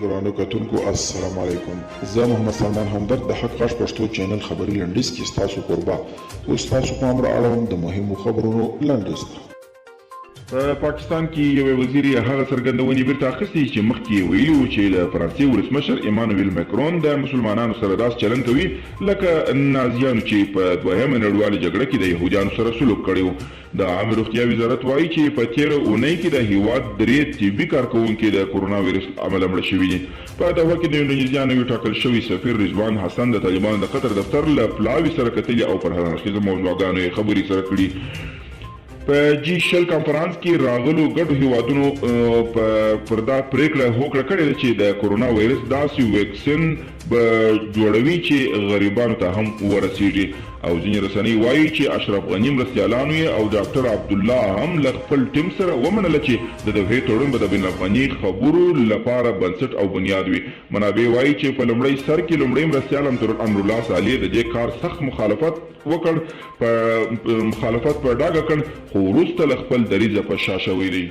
درانو کتونکو السلام علیکم. زه محمد سلمان همدرد د حق غږ پښتو چینل خبري لنډیز کې ستاسو قربا اوس تاسو په امر اړوند د مهمو خبرونو لنډیز. په پاکستان کې یو وزیر هغه څرګندونې بیرته اخیستې چې مخکې ویلي وو چې د فرانسې ولسمشر ایمانویل مکرون د مسلمانانو سره داسې چلند کوي لکه نازیانو چې په دویمه نړیواله جګړه کې د یهودیانو سره سلوک کړی و. د عامه روغتیا وزارت وایي چې په تېره اونۍ کې د هیواد 3 طبي کارکوونکي د کورونا ویروس له امله مړه شوي دي. په دغه کې د انډونیزیا نوي ټاکل شوي سفیر رضوان حسن د طالبانو د قطر دفتر له پلاوي سره کتلي او پر هر اړخیزو موضوعګانو یې خبرې سره کړي. په G20 کانفرنس کې راغلو ګډو هیوادونو پر دا پریکړه هوکړه کړې ده چې د کورونا وایرس داسې ویکسین به جوړوي چې غریبانو ته هم ورسیږي. او ځینې رسنۍ وایي چې اشرف غني مرستیالانو یې او ډاکټر عبدالله هم له خپل ټیم سره ومنله چې د دغې تړون به د بین الافغاني خبرو لپاره بنسټ او بنیاد وي. منابع وایي چې په لومړی سر کې لومړی مرستیال امرالله صالح د دې کار سخت مخالفت وکړ، په مخالفت په ډاګه کړ، خو وروسته له خپل دریځه په شا شوی دی.